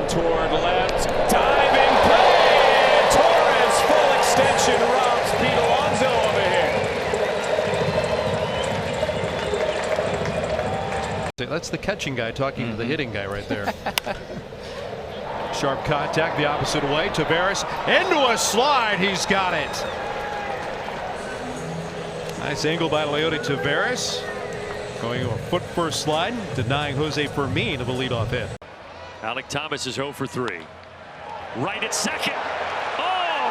toward left. Diving play! Torres, full extension, robs Pete Alonso over here. That's the catching guy talking to the hitting guy right there. Sharp contact the opposite way. Tavares into a slide. He's got it. Nice angle by Leody Tavares. Going a foot first slide, denying Jose Fermin of a leadoff hit. Alec Thomas is 0 for 3. Right at second. Oh!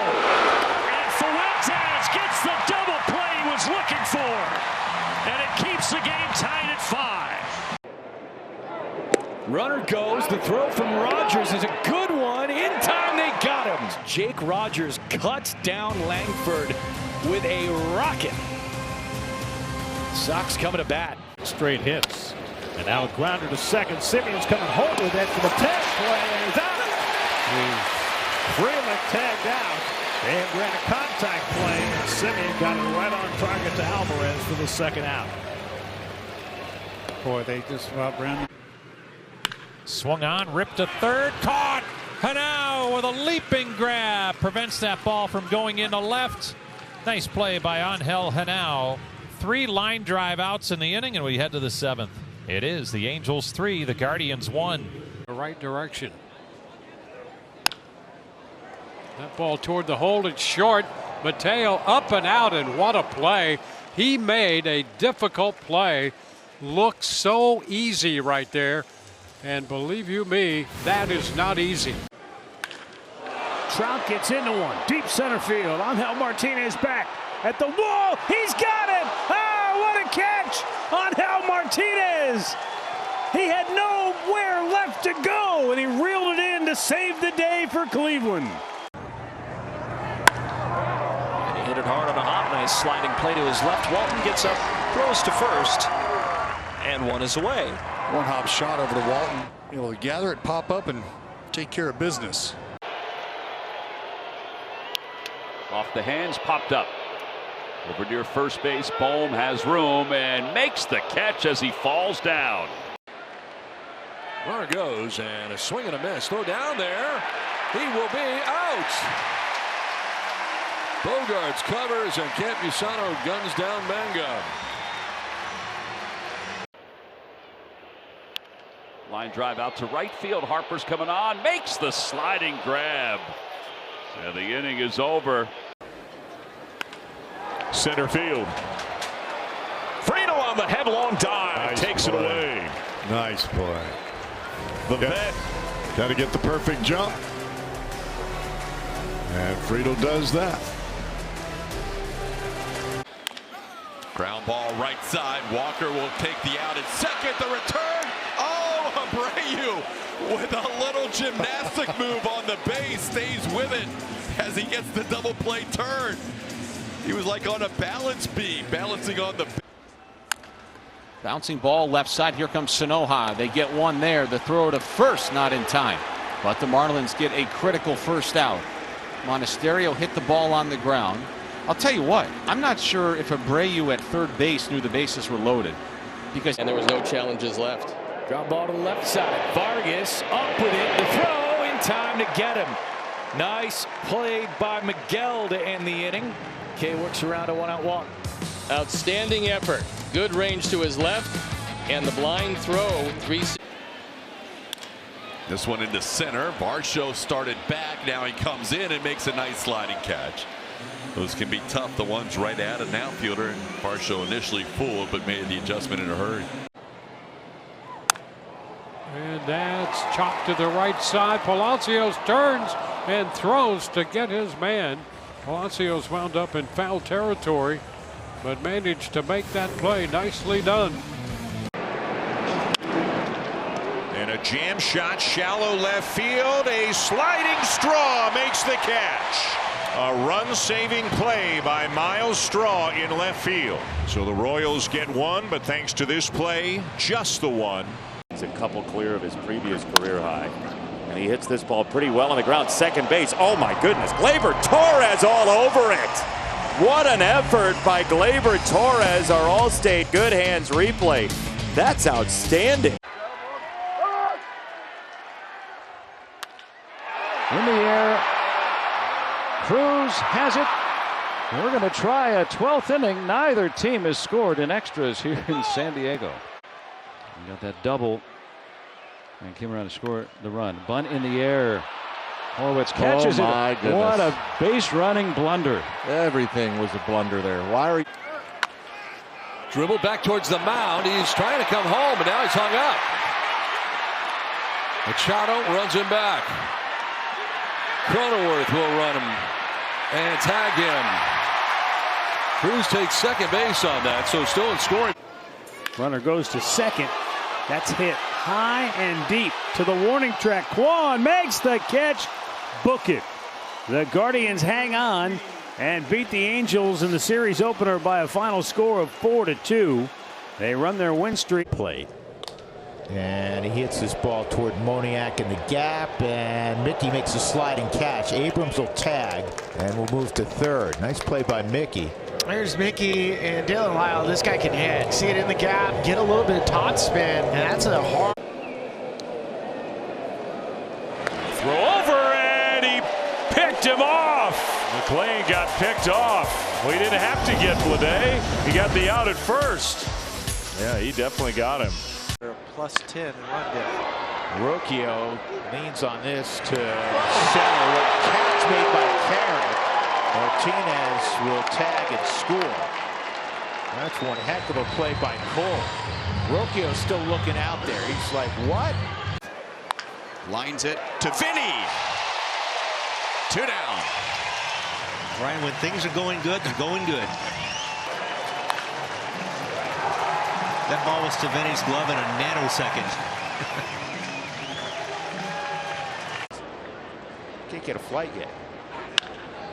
And Fuentes gets the double play he was looking for. And it keeps the game tied at 5. Runner goes. The throw from Rogers is a good one. In time, they got him. Jake Rogers cuts down Langford with a rocket. Sox coming to bat. Straight hits. And now a grounder to second. Simeon's coming home with it for the tag play, and he's out. Freeman tagged out. And ran a contact play, and Simeon got it right on target to Alvarez for the second out. Boy, they just about ran. Swung on, ripped to third, caught. Hanau with a leaping grab prevents that ball from going into left. Nice play by Angel Hanau. 3 line drive outs in the inning, and we head to the 7th. It is the Angels 3, the Guardians 1. The right direction. That ball toward the hole, it's short. Mateo up and out, and what a play. He made a difficult play look so easy right there. And believe you me, that is not easy. Trout gets into one. Deep center field. Angel Martinez back at the wall. He's got it. Oh, what a catch. Angel Martinez. He had nowhere left to go, and he reeled it in to save the day for Cleveland. And he hit it hard on a hop. Nice sliding play to his left. Walton gets up, throws to first, and one is away. One hop shot over to Walton. Able to gather it, pop up, and take care of business. Off the hands, popped up. Over near first base, Bohm has room and makes the catch as he falls down. Runner goes, and a swing and a miss. Throw down there. He will be out. Bogarts covers, and Campusano guns down Mangum. Line drive out to right field. Harper's coming on, makes the sliding grab. And the inning is over. Center field. Frito on the headlong dive. Nice takes play. it away. Nice play. The vet. Got to get the perfect jump. And Frito does that. Ground ball right side. Walker will take the out at second. The return. Oh, Abreu with a little gymnastic move on the base. Stays with it as he gets the double play turn. He was like on a balance beam, balancing on the. Bouncing ball left side. Here comes Sanoja. They get one there. The throw to first, not in time. But the Marlins get a critical first out. Monasterio hit the ball on the ground. I'll tell you what, I'm not sure if Abreu at third base knew the bases were loaded. And there was no challenges left. Ground ball to the left side. Vargas up with it. The throw in time to get him. Nice play by Miguel to end the inning. Kay works around a 1-out walk. Outstanding effort. Good range to his left. And the blind throw. This one into center. Varsho started back. Now he comes in and makes a nice sliding catch. Those can be tough. The ones right at an outfielder. And Varsho initially fooled, but made the adjustment in a hurry. And that's chopped to the right side. Palacios turns and throws to get his man. Palacios wound up in foul territory, but managed to make that play. Nicely done. And a jam shot, shallow left field. A sliding Straw makes the catch. A run-saving play by Miles Straw in left field. So the Royals get one, but thanks to this play, just the one. He's a couple clear of his previous career high. And he hits this ball pretty well on the ground. Second base. Oh my goodness. Gleyber Torres all over it. What an effort by Gleyber Torres. Our All-State Good Hands replay. That's outstanding. Cruz has it. We're going to try a 12th inning. Neither team has scored in extras here in San Diego. We got that double and came around to score the run. Bunt in the air. Horwitz catches it. What a base running blunder. Everything was a blunder there. Why are you? Dribble back towards the mound. He's trying to come home, but now he's hung up. Machado runs him back. Cronenworth will run him and tag him. Cruz takes second base on that, so still in scoring. Runner goes to second. That's hit high and deep to the warning track. Kwan makes the catch. Book it. The Guardians hang on and beat the Angels in the series opener by a final score of 4-2. They run their win streak. Played. And he hits this ball toward Moniak in the gap, and Mickey makes a sliding catch. Abrams will tag, and we'll move to third. Nice play by Mickey. There's Mickey and Dylan Lyle. This guy can hit. See it in the gap, get a little bit of top spin, and that's a hard throw over, and he picked him off. McLean got picked off. Well, he didn't have to get Bleday. He got the out at first. Yeah, he definitely got him. +10 in run depth. Rocchio leans on this to center. What a catch made by Carrot. Martinez will tag and score. That's one heck of a play by Cole. Rocchio's still looking out there. He's like, what? Lines it to Vinny. 2 down. Brian, when things are going good, they're going good. That ball was to Vinny's glove in a nanosecond. Can't get a flight yet.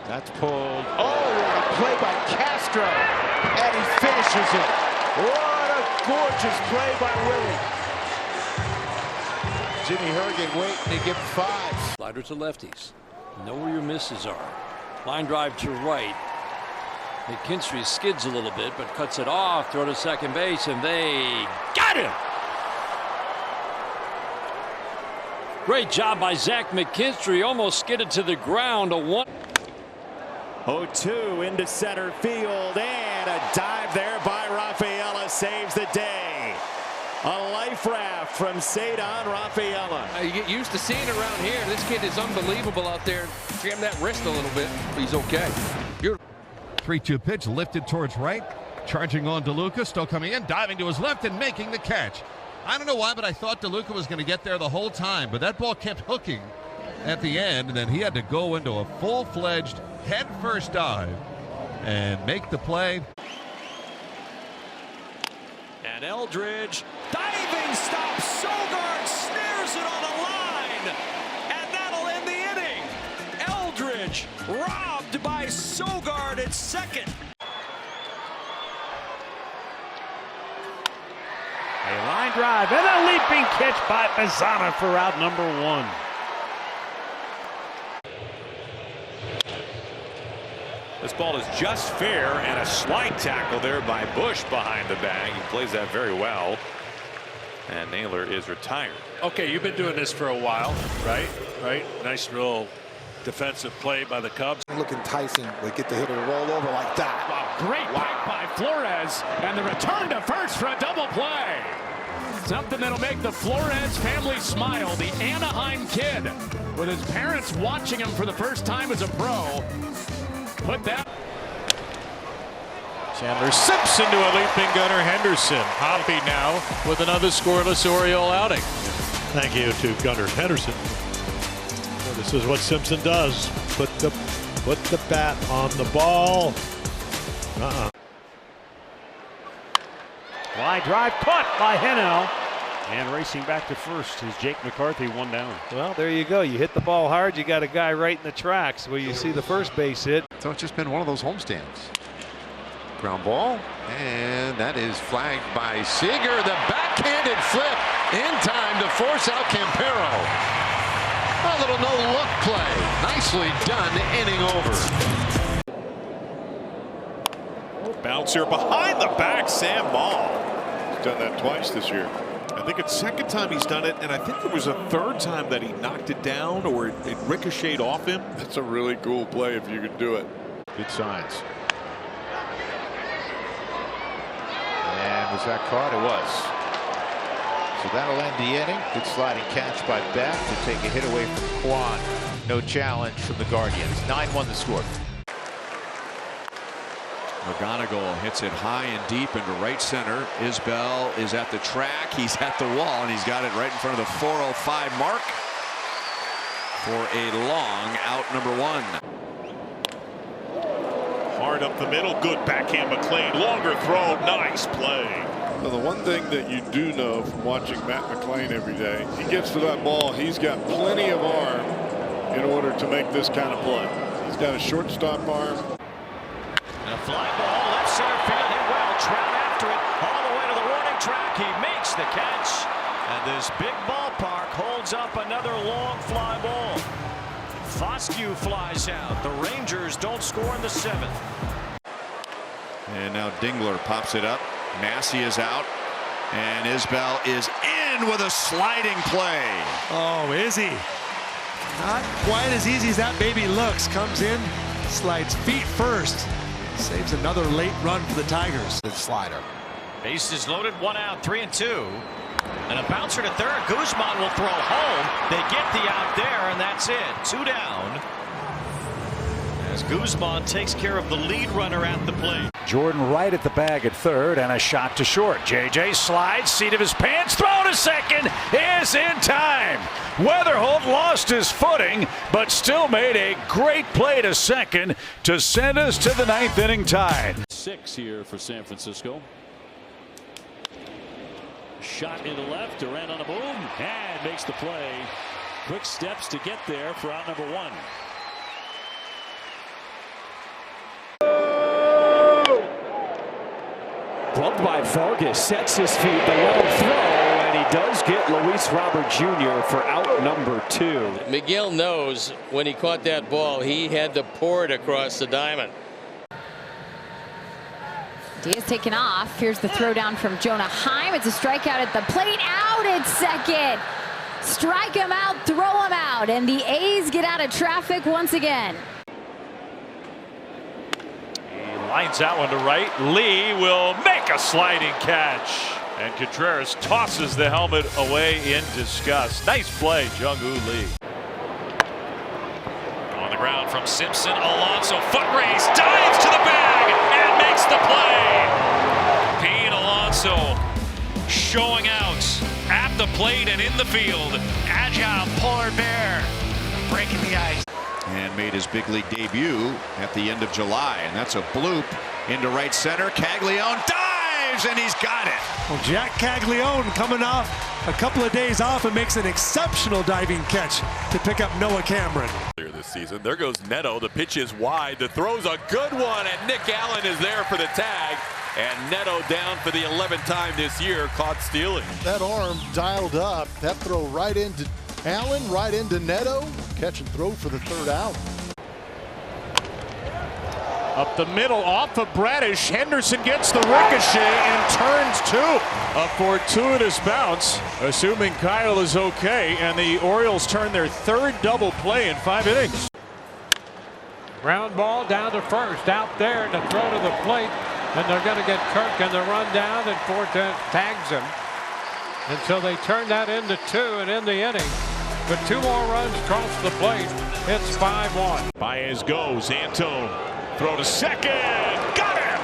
That's pulled. Oh, what a play by Castro. And he finishes it. What a gorgeous play by Willie. Jimmy Hergen waiting to give 5. Slider to lefties. Know where your misses are. Line drive to right. McKinstry skids a little bit, but cuts it off. Throw to second base, and they got him. Great job by Zach McKinstry. Almost skidded to the ground. A 1. 0-2 into center field, and a dive there by Rafaela saves the day. A life raft from Cedar Rafaela. You get used to seeing it around here. This kid is unbelievable out there. Jam that wrist a little bit, but he's okay. Beautiful. 3-2 pitch lifted towards right. Charging on DeLuca, still coming in, diving to his left and making the catch. I don't know why, but I thought DeLuca was going to get there the whole time, but that ball kept hooking at the end, and then he had to go into a full-fledged head-first dive and make the play. And Eldridge, diving stop, Sogard snares it on a line, and that'll end the inning. Eldridge robbed by Sogard at second. A line drive and a leaping catch by Mazzana for out number 1. This ball is just fair, and a slide tackle there by Bush behind the bag. He plays that very well. And Naylor is retired. Okay, you've been doing this for a while, right? Right? Nice little defensive play by the Cubs. Look enticing. They get the hitter to roll over like that. Wow, great pipe by Flores, and the return to first for a double play. Something that'll make the Flores family smile. The Anaheim kid, with his parents watching him for the first time as a pro. Put that. Chandler Simpson to a leaping Gunnar Henderson. Hoppy now with another scoreless Oriole outing. Thank you to Gunnar Henderson. Well, this is what Simpson does. Put the bat on the ball. Line drive caught by Henno. And racing back to first is Jake McCarthy, 1 down. Well, there you go. You hit the ball hard, you got a guy right in the tracks where you see the first base hit. So it's just been one of those homestands. Ground ball, and that is flagged by Seager. The backhanded flip in time to force out Campero. A little no-look play. Nicely done, inning over. Bouncer behind the back, Sam Maul. He's done that twice this year. I think it's second time he's done it, and I think there was a third time that he knocked it down or it ricocheted off him. That's a really cool play if you could do it. Good signs. And was that caught? It was. So that'll end the inning. Good sliding catch by Beck to take a hit away from Kwan. No challenge from the Guardians. 9-1 the score. McGonigal hits it high and deep into right center. Isbell is at the track. He's at the wall, and he's got it right in front of the 405 mark for a long out, number 1. Hard up the middle. Good backhand McLean. Longer throw. Nice play. Well, the one thing that you do know from watching Matt McLean every day, he gets to that ball, he's got plenty of arm in order to make this kind of play. He's got a shortstop arm. And a fly ball, left center field, hit well. Trout after it, all the way to the warning track. He makes the catch. And this big ballpark holds up another long fly ball. Foscue flies out. The Rangers don't score in the 7th. And now Dingler pops it up. Massey is out. And Isbell is in with a sliding play. Oh, is he? Not quite as easy as that baby looks. Comes in, slides feet first. Saves another late run for the Tigers. The slider. Bases loaded, 1 out, 3-2. And a bouncer to third. Guzman will throw home. They get the out there, and that's it. 2 down. As Guzman takes care of the lead runner at the plate. Jordan right at the bag at third, and a shot to short. JJ slides, seat of his pants, throw to second is in time. Weatherholt lost his footing, but still made a great play to second to send us to the 9th inning tie. 6 here for San Francisco. Shot into left, Durant on a boom, and makes the play. Quick steps to get there for out number 1. Gloved by Vargas, sets his feet, the long throw, and he does get Luis Robert Jr. for out number 2. Miguel knows when he caught that ball, he had to pour it across the diamond. Diaz taken off. Here's the throw down from Jonah Heim. It's a strikeout at the plate. Out at second. Strike him out, throw him out, and the A's get out of traffic once again. Lines that one to right. Lee will make a sliding catch. And Contreras tosses the helmet away in disgust. Nice play, Jung-Woo Lee. On the ground from Simpson. Alonso foot race. Dives to the bag and makes the play. Pete Alonso showing out at the plate and in the field. Agile polar bear breaking the ice. And made his big league debut at the end of July. And that's a bloop into right center. Caglione dives, and he's got it. Well, Jack Caglione coming off a couple of days off and makes an exceptional diving catch to pick up Noah Cameron. This season, there goes Neto. The pitch is wide. The throw's a good one, and Nick Allen is there for the tag. And Neto down for the 11th time this year, caught stealing. That arm dialed up. That throw right into Allen, right into Neto. Catch and throw for the 3rd out. Up the middle, off of Bradish. Henderson gets the ricochet and turns 2. A fortuitous bounce, assuming Kyle is okay, and the Orioles turn their 3rd double play in 5 innings. Ground ball down to first, out there, and the throw to the plate, and they're going to get Kirk in the run down, and Forte tags him until they turn that into 2 and in the inning. But 2 more runs across the plate. It's 5-1. Baez goes. Antone. Throw to second. Got him.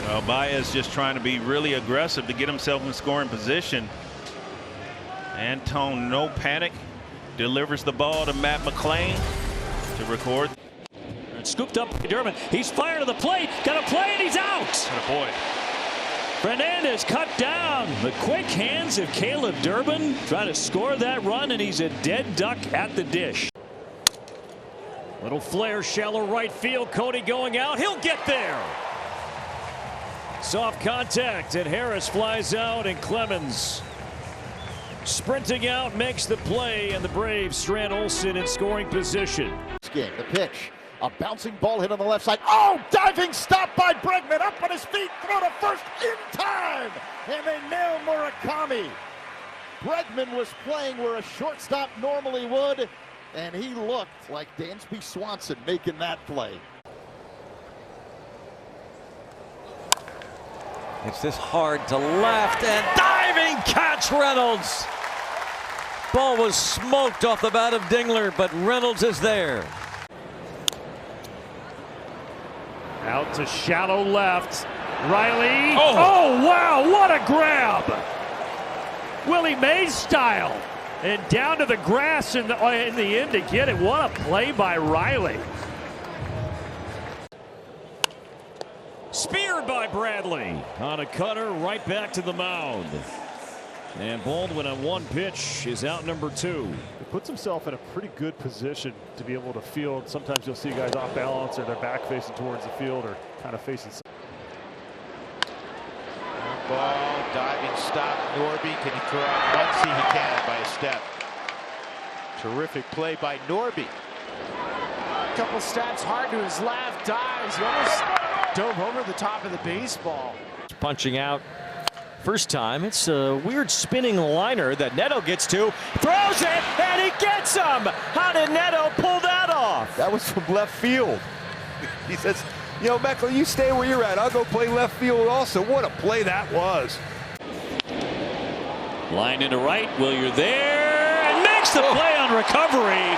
Well, Baez just trying to be really aggressive to get himself in scoring position. Antone, no panic. Delivers the ball to Matt McLean to record. And scooped up by Durbin. He's fired to the plate. Got a play, and he's out. Oh, boy. Fernandez cut down. The quick hands of Caleb Durbin trying to score that run, and he's a dead duck at the dish. Little flare, shallow right field. Cody going out. He'll get there. Soft contact, and Harris flies out, and Clemens sprinting out makes the play, and the Braves strand Olsen in scoring position. Game, the pitch. A bouncing ball hit on the left side. Oh, diving stop by Bregman. Up on his feet, throw to first in time. And they nail Murakami. Bregman was playing where a shortstop normally would, and he looked like Dansby Swanson making that play. It's this hard to left and diving catch, Reynolds. Ball was smoked off the bat of Dingler, but Reynolds is there. Out to shallow left. Riley. Oh, wow, what a grab. Willie Mays style. And down to the grass in the end to get it. What a play by Riley. Speared by Bradley on a cutter right back to the mound. And Baldwin on one pitch is out number 2. He puts himself in a pretty good position to be able to field. Sometimes you'll see guys off balance or they're back facing towards the field or kind of facing. Ball, diving stop. Norby, can he corral Muncy? He can by a step. Terrific play by Norby. Couple steps hard to his left, dives. He almost dove over the top of the baseball. Punching out. First time, it's a weird spinning liner that Neto gets to, throws it, and he gets him! How did Neto pull that off? That was from left field. He says, you know, Meckler, you stay where you're at. I'll go play left field also. What a play that was. Line into right, Willier there, and makes the play on recovery.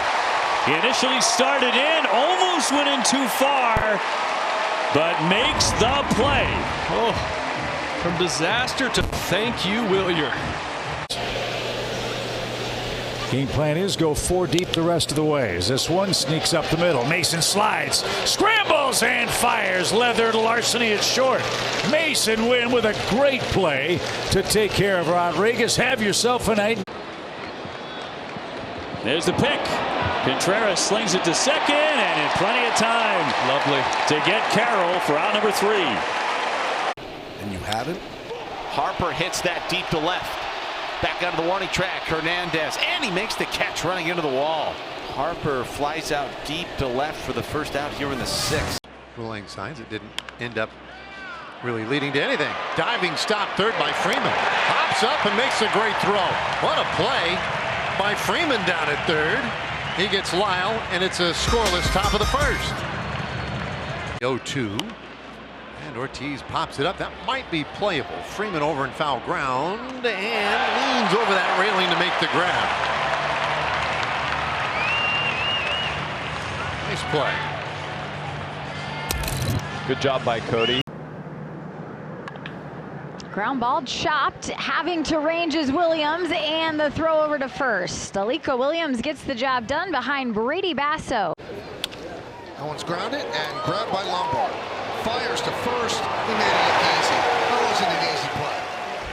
He initially started in, almost went in too far, but makes the play. Oh. From disaster to thank you, Willier. Game plan is go 4 deep the rest of the way. As this one sneaks up the middle. Mason slides, scrambles, and fires. Leathered Larceny at short. Mason win with a great play to take care of Rodriguez. Have yourself a night. There's the pick. Contreras slings it to second, and in plenty of time. Lovely. To get Carroll for out number 3. And you have it. Harper hits that deep to left. Back onto the warning track. Hernandez. And he makes the catch running into the wall. Harper flies out deep to left for the first out here in the 6th. Ruling signs it didn't end up really leading to anything. Diving stop third by Freeman. Hops up and makes a great throw. What a play by Freeman down at third. He gets Lyle, and it's a scoreless top of the 1st. 0-2. And Ortiz pops it up. That might be playable. Freeman over in foul ground and leans over that railing to make the grab. Nice play. Good job by Cody. Ground ball chopped, having to range is Williams, and the throw over to first. Aliko Williams gets the job done behind Brady Basso. That one's grounded and grabbed by Lombard. Fires to first. He made it look easy. That wasn't an easy play.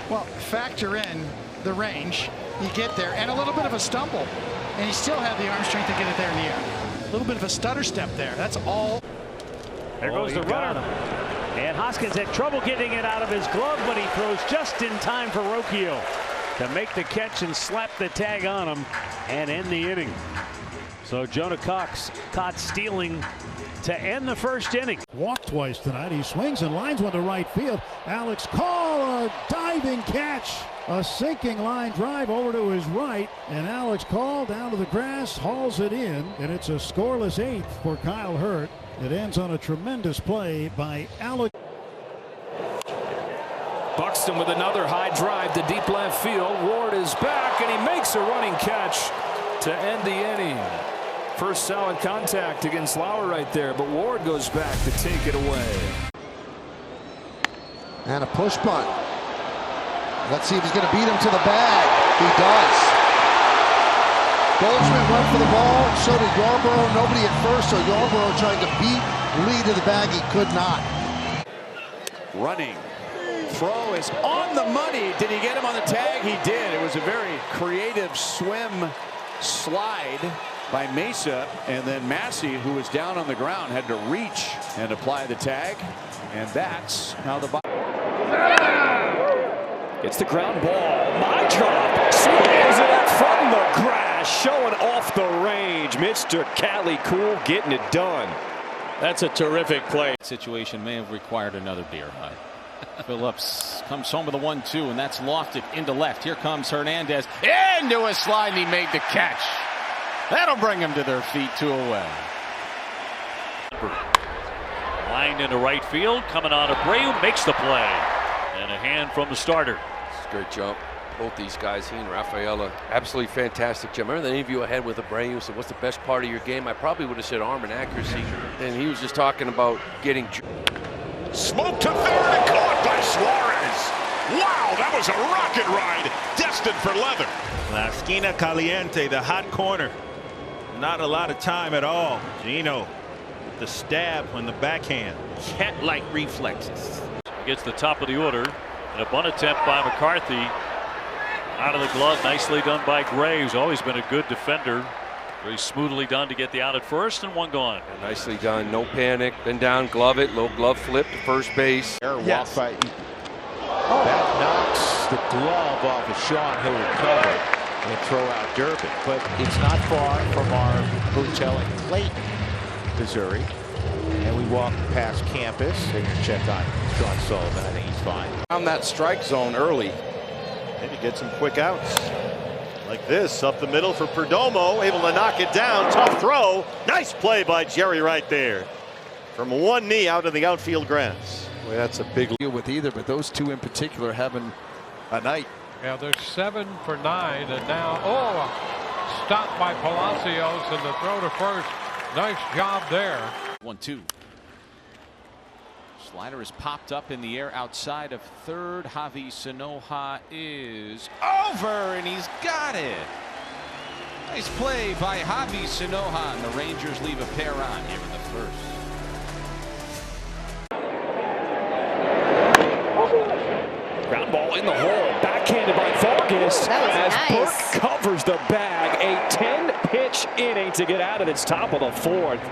Well, factor in the range. You get there, and a little bit of a stumble. And he still had the arm strength to get it there in the air. A little bit of a stutter step there. That's all. There goes the runner. And Hoskins had trouble getting it out of his glove, but he throws just in time for Rocchio to make the catch and slap the tag on him and end the inning. So Jonah Cox caught stealing to end the 1st inning. Walked twice tonight. He swings and lines one to right field. Alex Call, a diving catch. A sinking line drive over to his right. And Alex Call down to the grass, hauls it in. And it's a scoreless 8th for Kyle Hurt. It ends on a tremendous play by Alex. Buxton with another high drive to deep left field. Ward is back, and he makes a running catch to end the inning. First solid contact against Lauer right there, but Ward goes back to take it away. And a push bunt. Let's see if he's going to beat him to the bag. He does. Goldschmidt went for the ball, so did Yarborough. Nobody at first, so Yarborough tried to beat Lee to the bag. He could not. Running. Throw is on the money. Did he get him on the tag? He did. It was a very creative swim slide by Mesa, and then Massey, who was down on the ground, had to reach and apply the tag, and that's how the it's the ground ball. My drop swings it from the grass, showing off the range. Mr. Cali Cool getting it done. That's a terrific play. Situation may have required another beer hug. Phillips comes home with a 1-2, and that's lofted into left. Here comes Hernandez into a slide, and he made the catch. That'll bring them to their feet, 2 away. Lined into right field, coming on Abreu, makes the play. And a hand from the starter. It's a great jump. Both these guys, he and Rafaela, absolutely fantastic jump. Remember the interview I had with Abreu, said, what's the best part of your game? I probably would have said arm and accuracy. And he was just talking about getting... Smoke to third and caught by Suarez. Wow, that was a rocket ride, destined for leather. La esquina caliente, the hot corner. Not a lot of time at all. Gino with the stab on the backhand. Cat-like reflexes. Gets the top of the order. And a bunt attempt by McCarthy. Out of the glove, nicely done by Gray, who's always been a good defender. Very smoothly done to get the out at first, and 1 gone. Yeah, nicely done, no panic. Been down, glove it, little glove flip to first base. Yes. That knocks the glove off of Sean. He'll recover and throw out Durbin. But it's not far from our hotel in Clayton, Missouri. And we walk past campus and check on Sean Sullivan. I think he's fine. Found that strike zone early. Maybe get some quick outs. Like this, up the middle for Perdomo, able to knock it down. Tough throw. Nice play by Jerry right there. From one knee out of the outfield grass. Well, that's a big deal with either, but those two in particular having a night. Yeah, they're 7 for 9, and now, stopped by Palacios, and the throw to first. Nice job there. 1-2. Slider is popped up in the air outside of third. Javi Sanoja is over, and he's got it. Nice play by Javi Sanoja, and the Rangers leave a pair on here in the first. Ground ball in the hole, backhanded by Vargas as nice. Burke covers the bag. A 10-pitch inning to get out of its top of the 4th.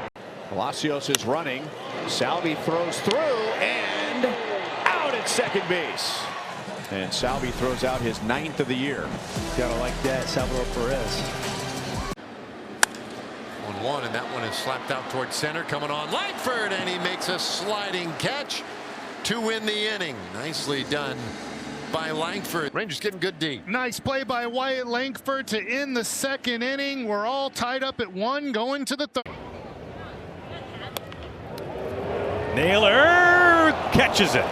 Palacios is running. Salvi throws through and out at second base. And Salvi throws out his 9th of the year. Gotta like that, Salvador Perez. 1-1, and that one is slapped out towards center. Coming on Langford, and he makes a sliding catch to win the inning. Nicely done by Langford. Rangers getting good D. Nice play by Wyatt Langford to end the 2nd inning. We're all tied up at 1 going to the 3rd. Naylor catches it.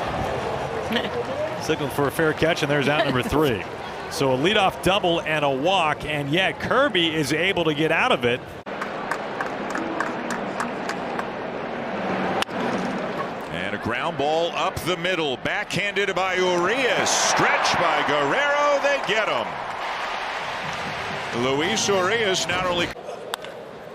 Signal for a fair catch, and there's out number 3. So a leadoff double and a walk, and yet Kirby is able to get out of it. And a ground ball up the middle, backhanded by Urias, stretched by Guerrero. They get him. Luis Urias not only.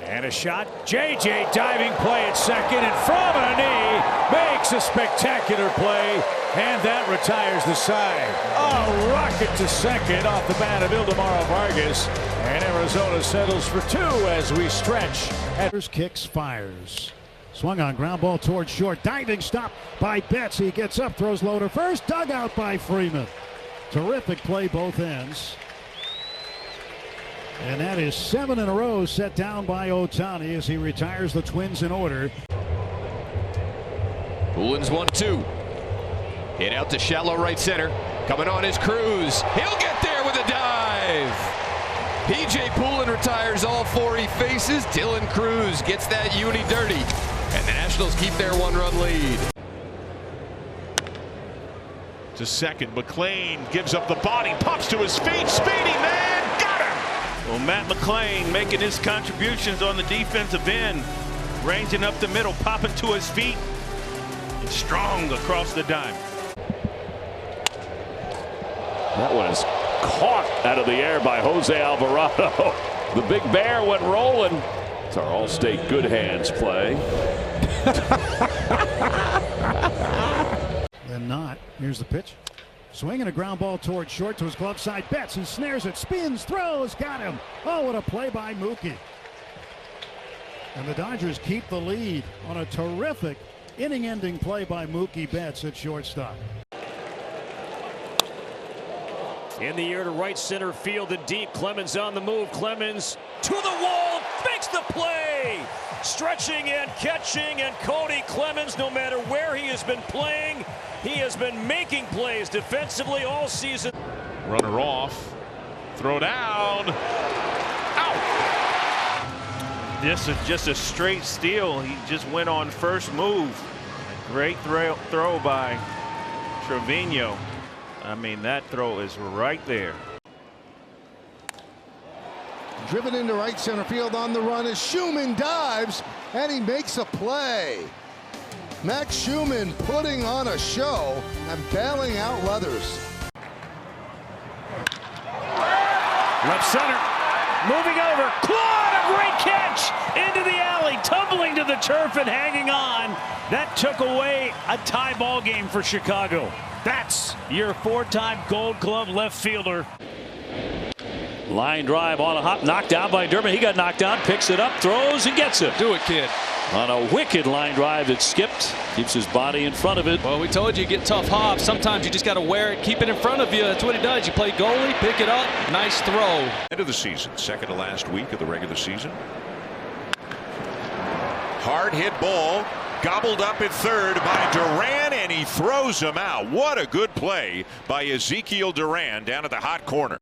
And a shot. JJ diving play at second, and from a knee makes a spectacular play, and that retires the side. A rocket to second off the bat of Ildemaro Vargas, and Arizona settles for 2 as we stretch. Kicks, fires. Swung on, ground ball towards short. Diving stop by Betts. He gets up, throws low to first. Dug out by Freeman. Terrific play both ends. And that is 7 in a row set down by Ohtani as he retires the Twins in order. Pullen's 1-2. Hit out to shallow right center. Coming on is Cruz. He'll get there with a dive. P.J. Pullen retires all 4 he faces. Dylan Cruz gets that uni dirty. And the Nationals keep their 1-run lead. To second, McLean gives up the body, pops to his feet, speedy man, got him! Well, Matt McLean making his contributions on the defensive end, ranging up the middle, popping to his feet, and strong across the dime. That one is caught out of the air by Jose Alvarado. The Big Bear went rolling. It's our Allstate Good Hands play. Then not. Here's the pitch. Swinging a ground ball towards short to his glove side. Betts, he snares it, spins, throws, got him. Oh, what a play by Mookie. And the Dodgers keep the lead on a terrific inning-ending play by Mookie Betts at shortstop. In the air to right center field and deep. Clemens on the move. Clemens to the wall, makes the play. stretching and catching, and Cody Clemens, no matter where he has been playing, he has been making plays defensively all season. Runner off, throw down. This is just a straight steal. He just went on first move. Great throw by Trevino. I mean, that throw is right there. Driven into right center field on the run as Schumann dives, and he makes a play. Max Schumann putting on a show and bailing out Leathers. Left center, moving over, Claude, a great catch into the alley, tumbling to the turf and hanging on. That took away a tie ball game for Chicago. That's your 4-time Gold Glove left fielder. Line drive on a hop, knocked down by Durbin. He got knocked down, picks it up, throws, and gets it. Do it, kid. On a wicked line drive that skipped, keeps his body in front of it. Well, we told you get tough hops. Sometimes you just got to wear it, keep it in front of you. That's what he does. You play goalie, pick it up, nice throw. End of the season, second to last week of the regular season. Hard hit ball, gobbled up at third by Duran, and he throws him out. What a good play by Ezekiel Duran down at the hot corner.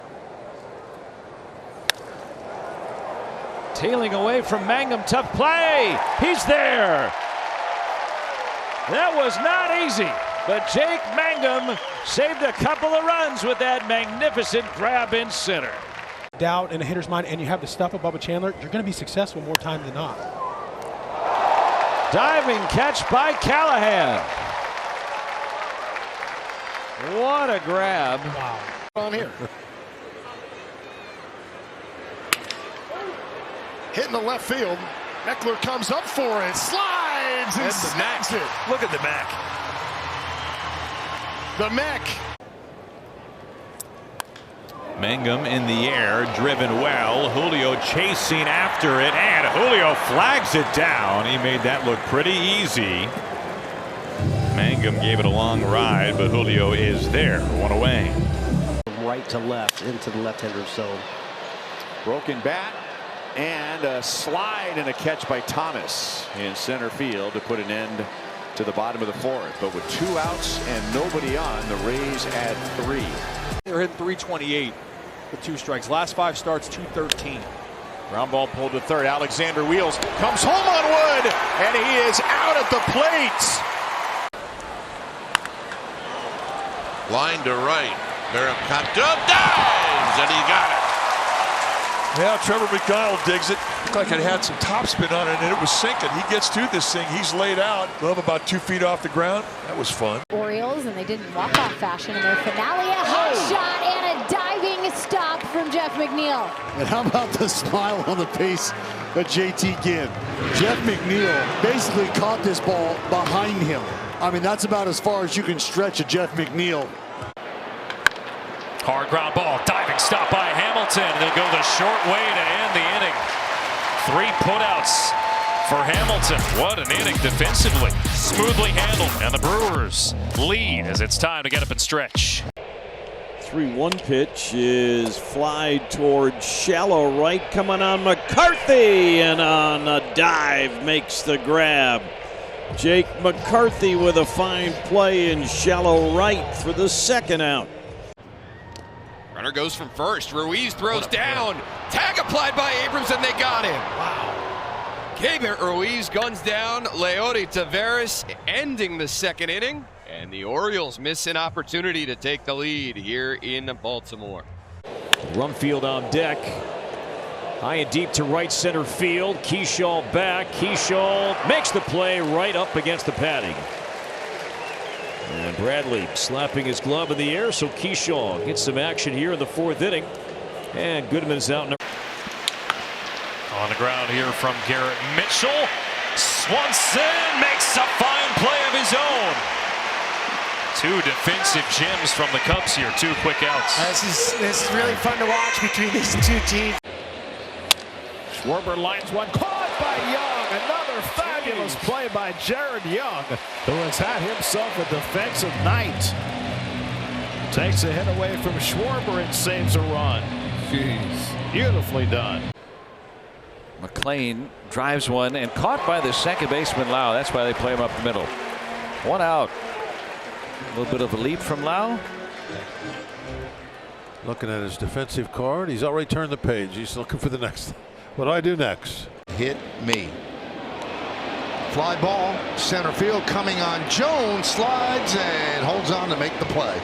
Tailing away from Mangum, tough play. He's there. That was not easy, but Jake Mangum saved a couple of runs with that magnificent grab in center. Doubt in a hitter's mind, and you have the stuff of Bubba Chandler, you're going to be successful more time than not. Diving catch by Callahan. What a grab. Wow. On here. Hitting the left field. Eckler comes up for it, slides, and snags it. Look at the Mac. The Mac. Mangum in the air, driven well. Julio chasing after it, and Julio flags it down. He made that look pretty easy. Mangum gave it a long ride, but Julio is there, one away. Right to left into the left-hander zone. Broken bat. And a slide and a catch by Thomas in center field to put an end to the bottom of the fourth. But with 2 outs and nobody on, the Rays add 3. They're hitting 328 with 2 strikes. Last 5 starts, 213. Ground ball pulled to third. Alexander Wheels comes home on Wood, and he is out at the plate. Line to right. Mercado dives, and he got it. Yeah, Trevor McDonald digs it. Looked like it had some topspin on it, and it was sinking. He gets to this thing. He's laid out. Glove about 2 feet off the ground. That was fun. Orioles, and they didn't walk off fashion in their finale. A hot shot and a diving stop from Jeff McNeil. And how about the smile on the face of JT Ginn? Jeff McNeil basically caught this ball behind him. I mean, that's about as far as you can stretch a Jeff McNeil. Hard ground ball, diving stop by Hamilton. They go the short way to end the inning. 3 putouts for Hamilton. What an inning defensively. Smoothly handled, and the Brewers lead as it's time to get up and stretch. 3-1 pitch is fly toward shallow right, coming on McCarthy, and on a dive makes the grab. Jake McCarthy with a fine play in shallow right for the second out. Runner goes from first. Ruiz throws down. Tag applied by Abrams, and they got him. Wow. Keibert Ruiz guns down Leody Taveras, ending the second inning. And the Orioles miss an opportunity to take the lead here in Baltimore. Rumfield on deck. High and deep to right center field. Keyshaw back. Keyshaw makes the play right up against the padding. And Bradley slapping his glove in the air, so Keyshaw gets some action here in the 4th inning. And Goodman's out. On the ground here from Garrett Mitchell. Swanson makes a fine play of his own. 2 defensive gems from the Cubs here. 2 quick outs. This is really fun to watch between these 2 teams. Schwarber lines one, caught by Young. Another fabulous play by Jared Young, who has had himself a defensive night. Takes a hit away from Schwarber and saves a run. Jeez. Beautifully done. McLean drives one and caught by the second baseman Lau. That's why they play him up the middle. One out. A little bit of a leap from Lau. Looking at his defensive card, he's already turned the page. He's looking for the next. What do I do next? Hit me. Fly ball, center field coming on Jones, slides and holds on to make the play.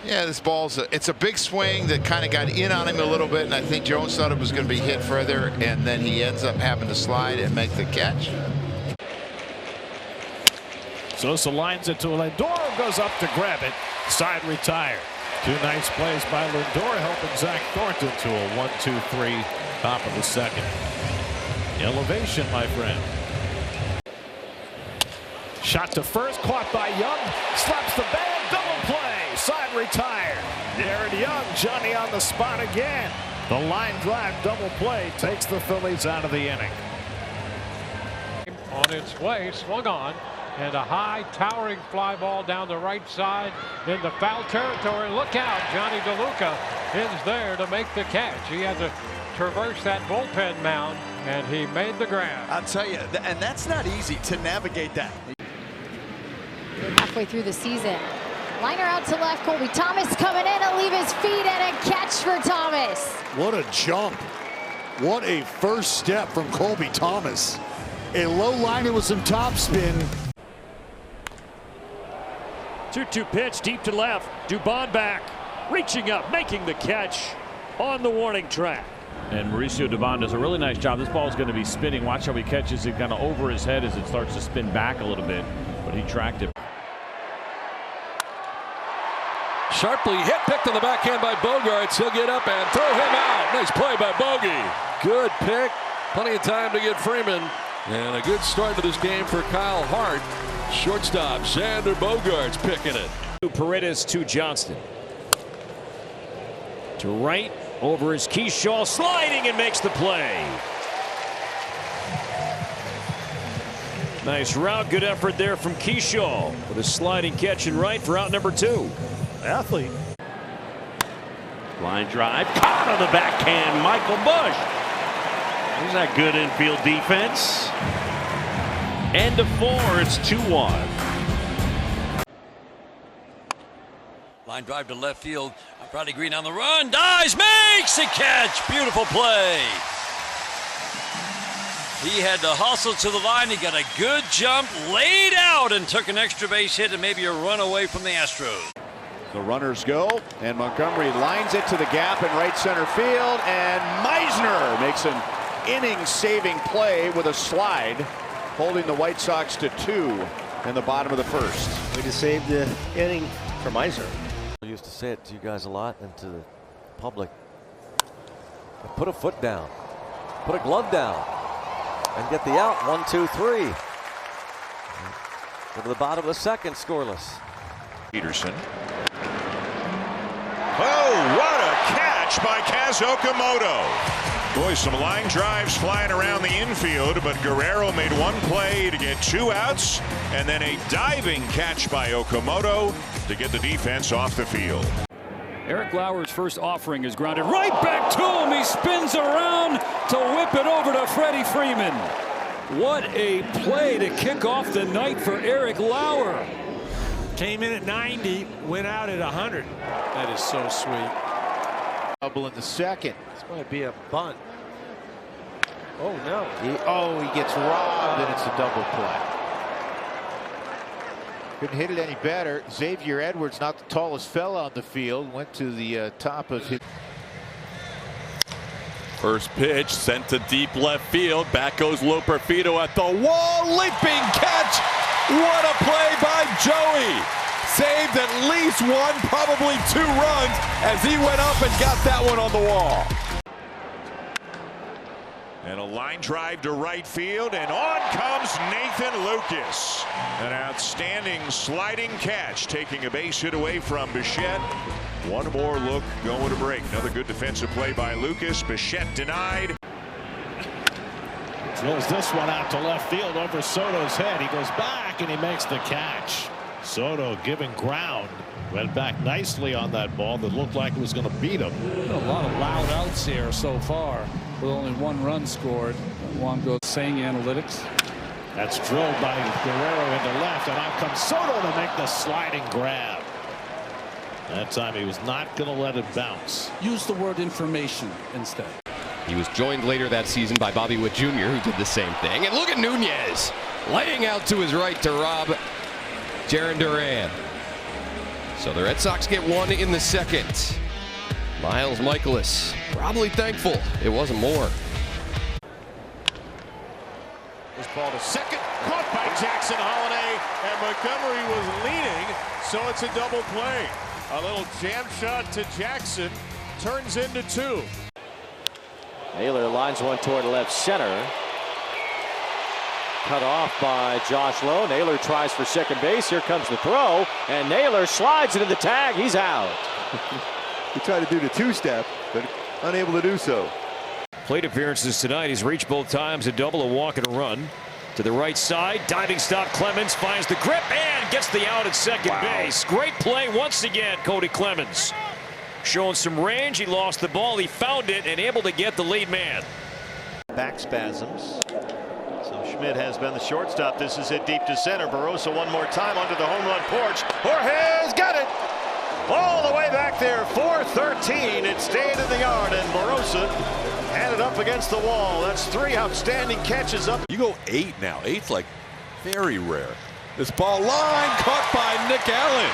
Yeah, this ball's it's a big swing that kind of got in on him a little bit, and I think Jones thought it was going to be hit further, and then he ends up having to slide and make the catch. Sosa lines it to Lindor, goes up to grab it. Side retire. Two nice plays by Lindor, helping Zach Thornton to a 1-2-3 top of the second. Elevation, my friend. Shot to first, caught by Young, slaps the bag, double play, side retired. Darren Young, Johnny on the spot again. The line drive double play takes the Phillies out of the inning. On its way, swung on, and a high towering fly ball down the right side into foul territory. Look out, Johnny DeLuca is there to make the catch. He had to traverse that bullpen mound, and he made the grab. I'll tell you, and that's not easy to navigate that. Halfway through the season. Liner out to left. Colby Thomas coming in to leave his feet, and a catch for Thomas. What a jump. What a first step from Colby Thomas. A low liner with some topspin. 2-2 pitch deep to left. Dubon back, reaching up, making the catch on the warning track. And Mauricio Dubon does a really nice job. This ball is going to be spinning. Watch how he catches it kind of over his head as it starts to spin back a little bit. But he tracked it. Sharply hit, picked on the backhand by Bogaerts. He'll get up and throw him out. Nice play by Bogey. Good pick. Plenty of time to get Freeman. And a good start to this game for Kyle Hart. Shortstop Xander Bogaerts picking it. Paredes to Johnston. To right, over is Keyshaw, sliding and makes the play. Nice route, good effort there from Keyshaw with a sliding catch in right for out number 2. Athlete. Line drive, caught on the backhand, Michael Busch. There's that good infield defense. End of 4, it's 2-1. Line drive to left field. Brodie Green on the run, dives, makes the catch. Beautiful play. He had to hustle to the line. He got a good jump, laid out, and took an extra base hit and maybe a run away from the Astros. The runners go, and Montgomery lines it to the gap in right center field, and Meisner makes an inning-saving play with a slide, holding the White Sox to 2 in the bottom of the first. Way to save the inning for Meisner. I used to say it to you guys a lot and to the public. Put a foot down, put a glove down, and get the out. 1, 2, 3. Go to the bottom of the second, scoreless. Peterson. Oh, what a catch by Kaz Okamoto. Boy, some line drives flying around the infield, but Guerrero made one play to get 2 outs, and then a diving catch by Okamoto to get the defense off the field. Eric Lauer's first offering is grounded right back to him. He spins around to whip it over to Freddie Freeman. What a play to kick off the night for Eric Lauer. Came in at 90, went out at 100. That is so sweet. Double in the second. This might be a bunt. Oh no. He gets robbed, and it's a double play. Couldn't hit it any better. Xavier Edwards, not the tallest fella on the field, went to the top of his. First pitch sent to deep left field. Back goes Loperfido at the wall. Leaping catch. What a play by Joey. Saved at least 1, probably 2 runs as he went up and got that one on the wall. And a line drive to right field, and on comes Nathan Lucas. An outstanding sliding catch, taking a base hit away from Bichette. One more look going to break. Another good defensive play by Lucas. Bichette denied. Drills this one out to left field over Soto's head. He goes back and he makes the catch. Soto giving ground. Went back nicely on that ball that looked like it was going to beat him. A lot of loud outs here so far with only 1 run scored. Juan goes saying analytics. That's drilled by Guerrero into left, and out comes Soto to make the sliding grab. That time he was not going to let it bounce. Use the word information instead. He was joined later that season by Bobby Witt Jr., who did the same thing. And look at Nunez laying out to his right to rob Jarren Duran. So the Red Sox get one in the second. Miles Michaelis probably thankful it wasn't more. This ball to second, caught by Jackson Holiday, and Montgomery was leaning, so it's a double play. A little jam shot to Jackson turns into two. Naylor lines one toward left center. Cut off by Josh Lowe. Naylor tries for second base. Here comes the throw, and Naylor slides into the tag. He's out. He tried to do the two-step, but unable to do so. Plate appearances tonight. He's reached both times, a double, a walk, and a run. To the right side, diving stop. Clemens finds the grip and gets the out at second base. Great play once again, Cody Clemens. Showing some range. He lost the ball. He found it and able to get the lead man. Back spasms. So Schmidt has been the shortstop. This is hit deep to center. Barossa one more time under the home run porch. Jorge's got it. All the way back there. 4-13. It stayed in the yard, and Barossa had it up against the wall. That's three outstanding catches up. You go 8 now. 8's like very rare. This ball line caught by Nick Allen.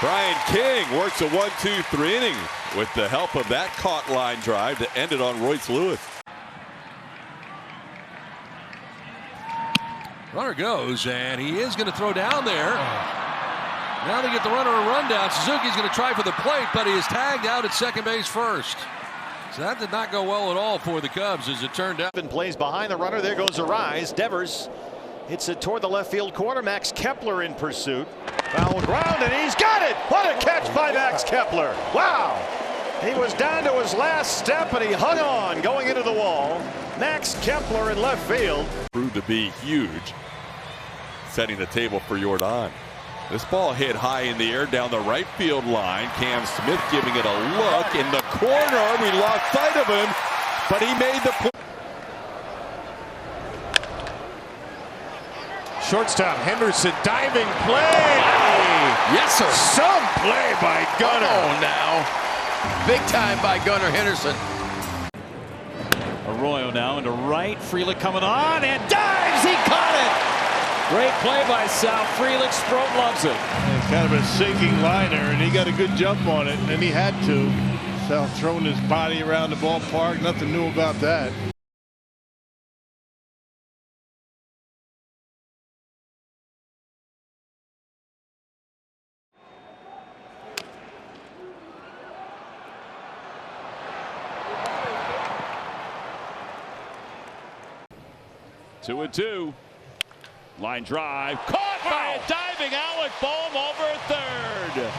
Brian King works a 1-2-3 inning with the help of that caught line drive that ended on Royce Lewis. Runner goes, and he is going to throw down there. Now they get the runner a run down. Suzuki's going to try for the plate, but he is tagged out at second base first. So that did not go well at all for the Cubs, as it turned out. Plays behind the runner. There goes a rise. Devers hits it toward the left field corner. Max Kepler in pursuit. Foul ground, and he's got it. What a catch by Max Kepler. Wow. He was down to his last step, and he hung on going into the wall. Max Kepler in left field. Proved to be huge, setting the table for Yordan. This ball hit high in the air down the right field line. Cam Smith giving it a look in the corner. We lost sight of him, but he made the play. Shortstop Henderson diving play. Yes, sir. Some play by Gunnar. Oh, now. Big time by Gunnar Henderson. Arroyo now into right. Frelick coming on and dives. He caught it. Great play by Sal Frelick. Sproat loves it. It's kind of a sinking liner, and he got a good jump on it, and he had to. Sal throwing his body around the ballpark. Nothing new about that. Two and two. Line drive. Caught by a diving Alec Bohm over third.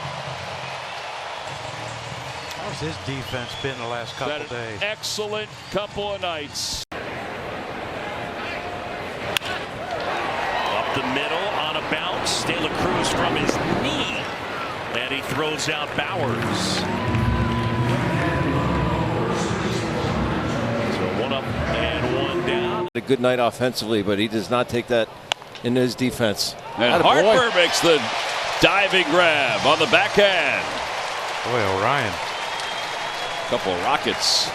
How's his defense been the last couple days? Excellent couple of nights. Up the middle on a bounce. De La Cruz from his knee. And he throws out Bowers. So one up and one down. A good night offensively, but he does not take that into his defense. And Harper makes the diving grab on the backhand. Boy, Orion. Couple of rockets.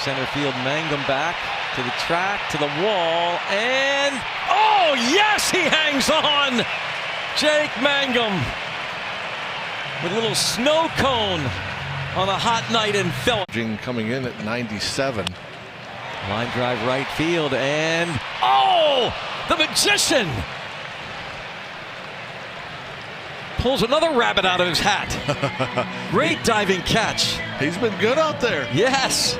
Center field, Mangum back to the track, to the wall, and oh yes, he hangs on. Jake Mangum with a little snow cone on a hot night in Philadelphia. Coming in at 97. Line drive right field, and oh, the magician pulls another rabbit out of his hat. Great diving catch. He's been good out there. Yes.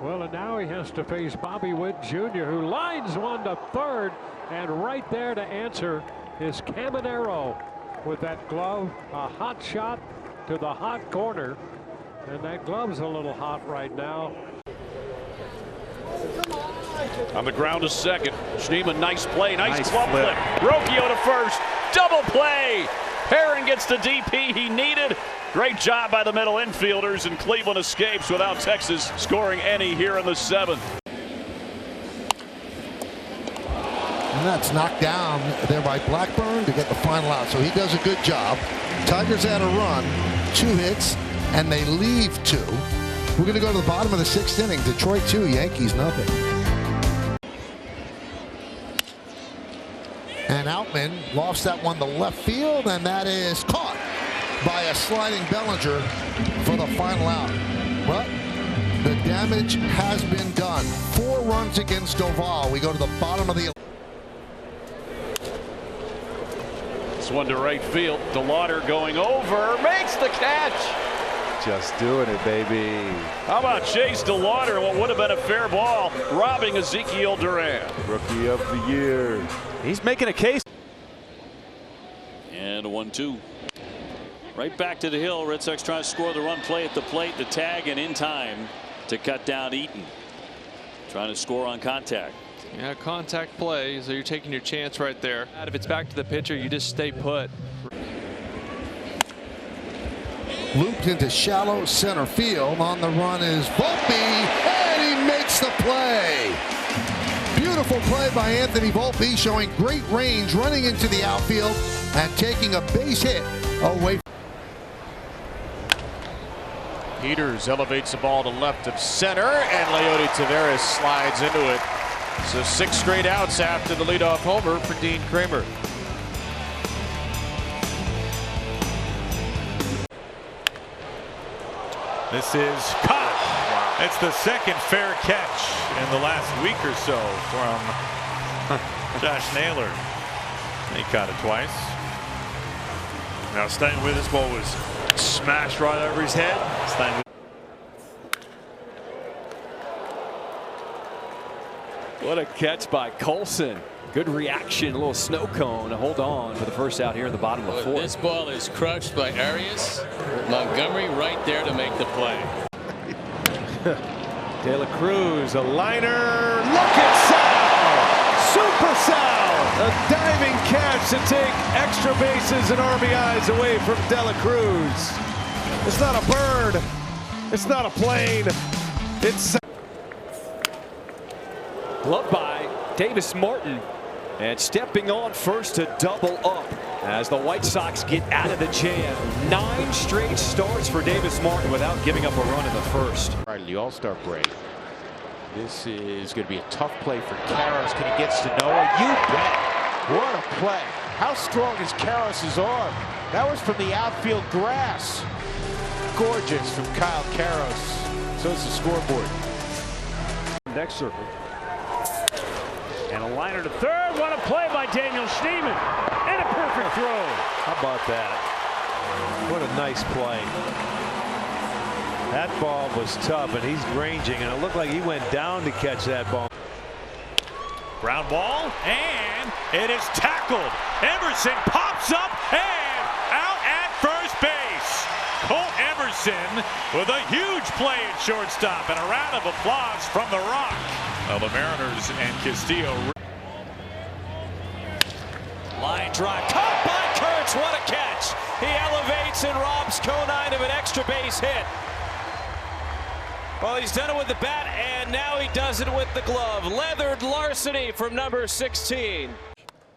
Well, and now he has to face Bobby Witt Jr., who lines one to third, and right there to answer is Caminero with that glove, a hot shot to the hot corner, and that glove's a little hot right now. On the ground to second. Schneemann, nice play, nice glove flip. Rocchio to first, double play. Perrin gets the DP he needed, Great job by the middle infielders, and Cleveland escapes without Texas scoring any here in the 7th. And that's knocked down there by Blackburn to get the final out. So he does a good job. Tigers had a run, 2 hits, and they leave 2. We're going to go to the bottom of the 6th inning. Detroit 2, Yankees nothing. And Outman lofts that one to left field, and that is caught by a sliding Bellinger for the final out. But the damage has been done. 4 runs against Doval. We go to the bottom of the. This one to right field. DeLauder going over, makes the catch. Just doing it, baby. How about Chase DeLauder? What would have been a fair ball, robbing Ezekiel Duran. Rookie of the year. He's making a case. And a 1-2. Right back to the hill. Red Sox trying to score the run, play at the plate, the tag, and in time to cut down Eaton. Trying to score on contact. Yeah, contact play, so you're taking your chance right there. If it's back to the pitcher, you just stay put. Looped into shallow center field. On the run is Volpe, and he makes the play. Beautiful play by Anthony Volpe, showing great range, running into the outfield and taking a base hit away. Peters elevates the ball to left of center, and Leody Taveras slides into it. So 6 straight outs after the leadoff homer for Dean Kramer. This is caught. Wow. It's the 2nd fair catch in the last week or so from Josh Naylor. He caught it twice. Now staying with this ball was smashed right over his head. Staying with. What a catch by Colson. Good reaction, a little snow cone to hold on for the first out here in the bottom of the 4th. This ball is crushed by Arias. Montgomery right there to make the play. De La Cruz, a liner. Look at Sal! Super Sal! A diving catch to take extra bases and RBIs away from De La Cruz. It's not a bird. It's not a plane. It's. Glove by Davis Martin, and stepping on first to double up as the White Sox get out of the jam. 9 straight starts for Davis Martin without giving up a run in the first. Right in the All-Star break. This is going to be a tough play for Karros. Can he get to Noah? You bet. What a play. How strong is Karros' arm? That was from the outfield grass. Gorgeous from Kyle Karros. So it's the scoreboard. Next circle. And a liner to third. What a play by Daniel Schneemann. And a perfect throw. How about that? What a nice play. That ball was tough, and he's ranging, and it looked like he went down to catch that ball. Ground ball, and it is tackled. Emerson pops up and out at first base. Colt Emerson with a huge play at shortstop, and a round of applause from the Rock. Well, the Mariners and Castillo. Line drive, caught by Kurtz. What a catch! He elevates and robs Conine of an extra base hit. Well, he's done it with the bat, and now he does it with the glove. Leathered larceny from number 16.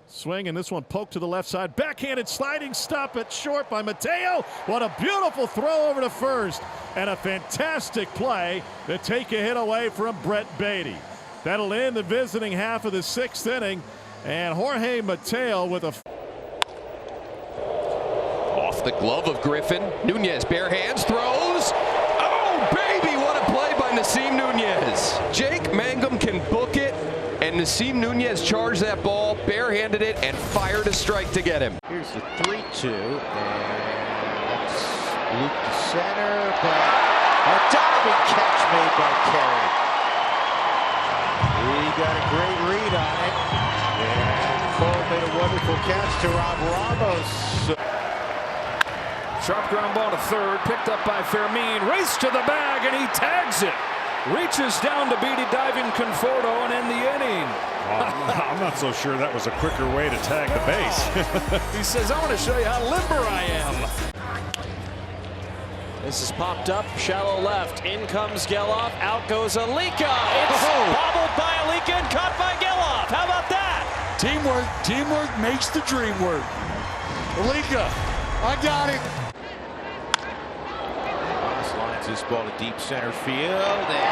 Swing, and this one poked to the left side. Backhanded sliding stop at short by Mateo. What a beautiful throw over to first. And a fantastic play to take a hit away from Brett Beatty. That'll end the visiting half of the 6th inning. And Jorge Mateo with a... Off the glove of Griffin. Nunez, bare hands, throws. Oh, baby, what a play by Nasim Nunez. Jake Mangum can book it, and Nasim Nunez charged that ball, barehanded it, and fired a strike to get him. Here's the 3-2, and that's loop to center, but a diving catch made by Kerry. He got a great read on it, and Cole made a wonderful catch to Rob Ramos. Sharp ground ball to third, picked up by Fermin, race to the bag, and he tags it. Reaches down to beat a diving Conforto and end the inning. I'm not so sure that was a quicker way to tag the base. He says, I want to show you how limber I am. This is popped up, shallow left. In comes Geloff, out goes Alika. It's bobbled by Alika and caught by Geloff. How about that? Teamwork makes the dream work. Alika, I got it. Lines this ball to deep center field, and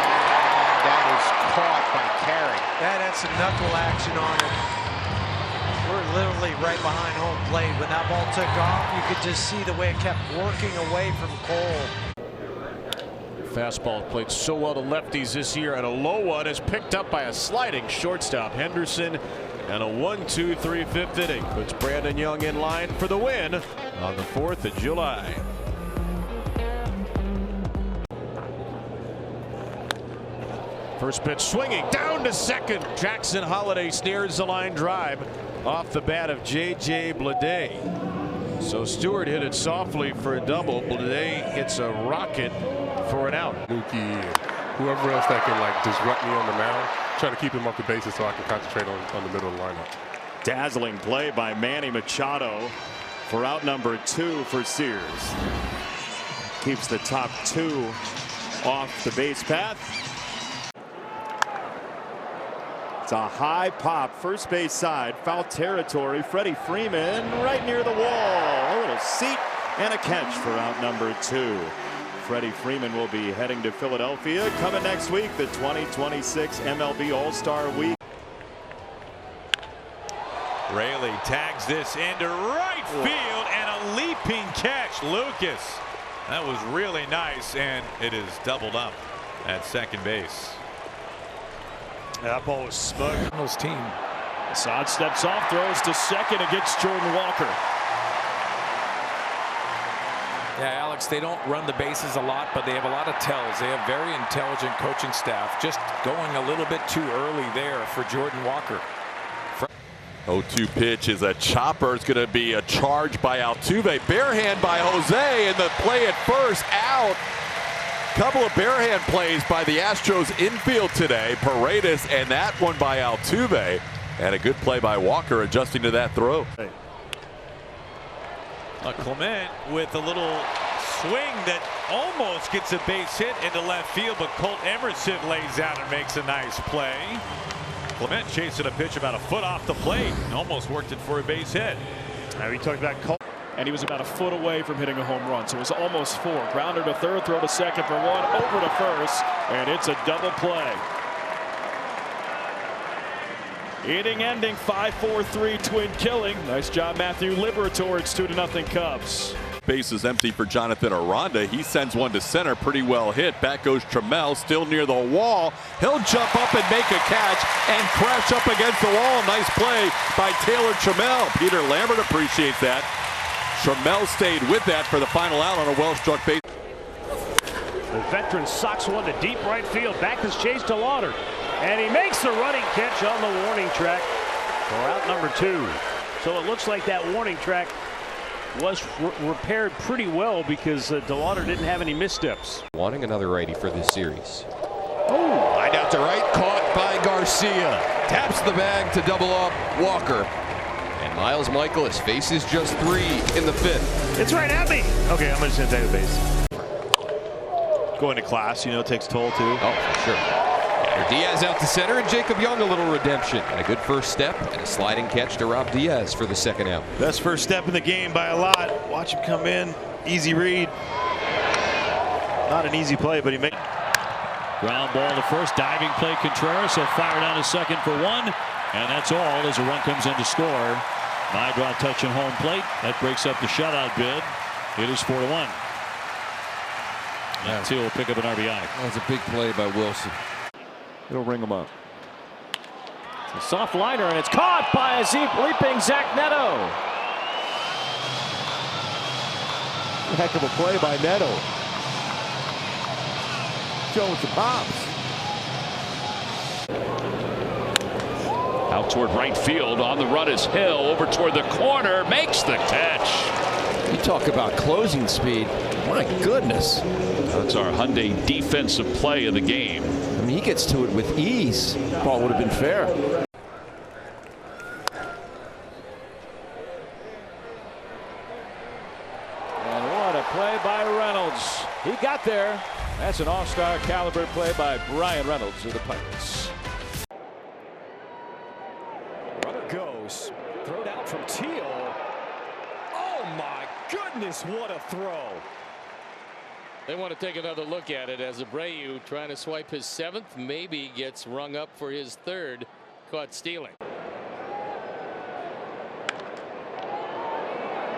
that was caught by Carey. That had some knuckle action on it. We're literally right behind home plate. When that ball took off, you could just see the way it kept working away from Cole. Fastball played so well to lefties this year, and a low one is picked up by a sliding shortstop Henderson, and a 1-2-3 5th inning puts Brandon Young in line for the win on the 4th of July. First pitch swinging down to second. Jackson Holliday snares the line drive off the bat of J.J. Bleday. So Stewart hit it softly for a double. Bleday hits a rocket for an out. Mookie, whoever else that can disrupt me on the mound, try to keep him off the bases so I can concentrate on the middle of the lineup. Dazzling play by Manny Machado for out number 2 for Sears. Keeps the top 2 off the base path. It's a high pop, first base side, foul territory. Freddie Freeman right near the wall. A little seat and a catch for out number 2. Freddie Freeman will be heading to Philadelphia coming next week, the 2026 MLB All-Star Week. Raley tags this into right field and a leaping catch. Lucas. That was really nice, and it is doubled up at second base. That ball was smug. Cardinals team. Assad steps off, throws to second against Jordan Walker. Yeah, Alex, they don't run the bases a lot, but they have a lot of tells. They have very intelligent coaching staff. Just going a little bit too early there for Jordan Walker. 0-2 pitch is a chopper. It's going to be a charge by Altuve. Bare hand by Jose, and the play at first out. Couple of bare hand plays by the Astros infield today. Paredes and that one by Altuve. And a good play by Walker adjusting to that throw. Clement with a little swing that almost gets a base hit into left field, but Colt Emerson lays out and makes a nice play. Clement chasing a pitch about a foot off the plate and almost worked it for a base hit. Now we talked about Colt, and he was about a foot away from hitting a home run, so it was almost 4. Grounder to third, throw to second for 1, over to first, and it's a double play. Inning ending, 5-4-3 twin killing. Nice job, Matthew Liberatore. It's 2-0 Cubs. Base is empty for Jonathan Aranda. He sends one to center, pretty well hit. Back goes Trammell, still near the wall. He'll jump up and make a catch and crash up against the wall. Nice play by Taylor Trammell. Peter Lambert appreciates that. Trammell stayed with that for the final out on a well-struck base. The veteran socks one to deep right field. Back is chased to Lauder. And he makes the running catch on the warning track for out number 2. So it looks like that warning track was repaired pretty well because DeLauder didn't have any missteps. Wanting another righty for this series. Oh, line out to right, caught by Garcia. Taps the bag to double up Walker. And Miles Michaelis faces just 3 in the 5th. It's right at me. Okay, I'm just going to take the base. Going to class, takes toll too. Oh, for sure. Diaz out to center, and Jacob Young a little redemption. And a good first step and a sliding catch to Rob Diaz for the second out. Best first step in the game by a lot. Watch him come in. Easy read. Not an easy play, but he made. Ground ball to first, diving play. Contreras will fire down to second for 1. And that's all as a run comes in to score. Nydra touching home plate. That breaks up the shutout bid. It is 4-1. And Teal will pick up an RBI. That's a big play by Wilson. He'll ring him up. It's a soft liner, and it's caught by a leaping Zach Neto. Heck of a play by Neto. Showing some pops. Out toward right field. On the run is Hill. Over toward the corner. Makes the catch. You talk about closing speed. My goodness. That's our Hyundai defensive play of the game. I mean, he gets to it with ease. Ball would have been fair. And what a play by Reynolds. He got there. That's an all-star caliber play by Brian Reynolds of the Pirates. Runner goes. Throw down from Teal. Oh my goodness, what a throw. They want to take another look at it as Abreu trying to swipe his 7th, maybe gets rung up for his 3rd, caught stealing.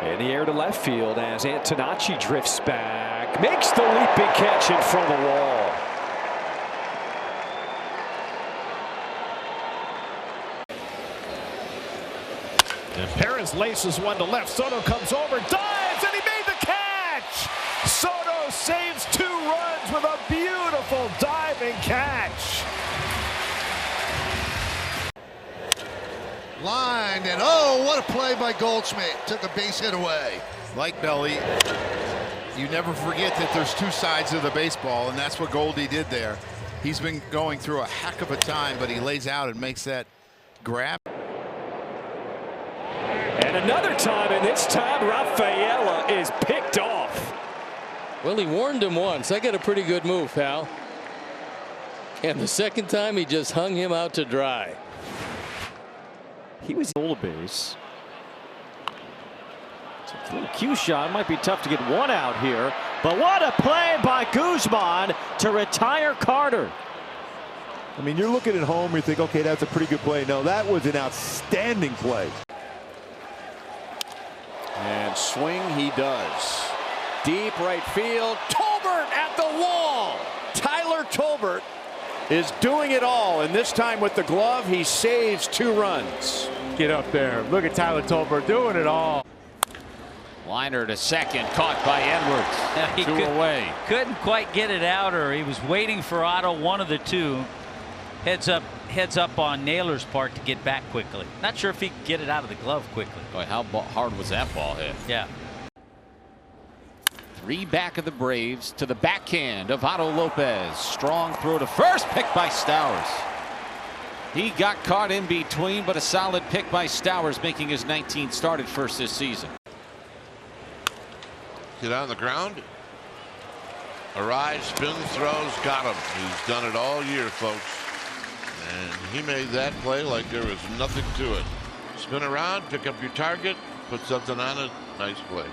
In the air to left field as Antonacci drifts back, makes the leaping catch in front of the wall. And Perez laces one to left. Soto comes over, dives, and he made the catch. Soto saves 2 runs with a beautiful diving catch. Lined, and oh, what a play by Goldschmidt. Took a base hit away. Like Belly, you never forget that there's 2 sides of the baseball, and that's what Goldie did there. He's been going through a heck of a time, but he lays out and makes that grab. And another time, and this time Rafaela is picked off. Well, he warned him once. I got a pretty good move, pal. And the second time, he just hung him out to dry. He was on the base. It's a little cue shot. Might be tough to get one out here. But what a play by Guzman to retire Carter. I mean, you're looking at home, you think, okay, that's a pretty good play. No, that was an outstanding play. And swing he does. Deep right field. Tolbert at the wall. Tyler Tolbert is doing it all, and this time with the glove, he saves 2 runs. Get up there. Look at Tyler Tolbert doing it all. Liner to second, caught by Edwards. 2 away. Couldn't quite get it out, or he was waiting for Otto, one of the 2. Heads up on Naylor's part to get back quickly. Not sure if he could get it out of the glove quickly. Boy, how hard was that ball hit? Yeah. 3 back of the Braves to the backhand of Otto Lopez. Strong throw to first, picked by Stowers. He got caught in between, but a solid pick by Stowers, making his 19th start at first this season. Get on the ground. Arrives, spins, throws, got him. He's done it all year, folks. And he made that play like there was nothing to it. Spin around, pick up your target, put something on it. Nice play.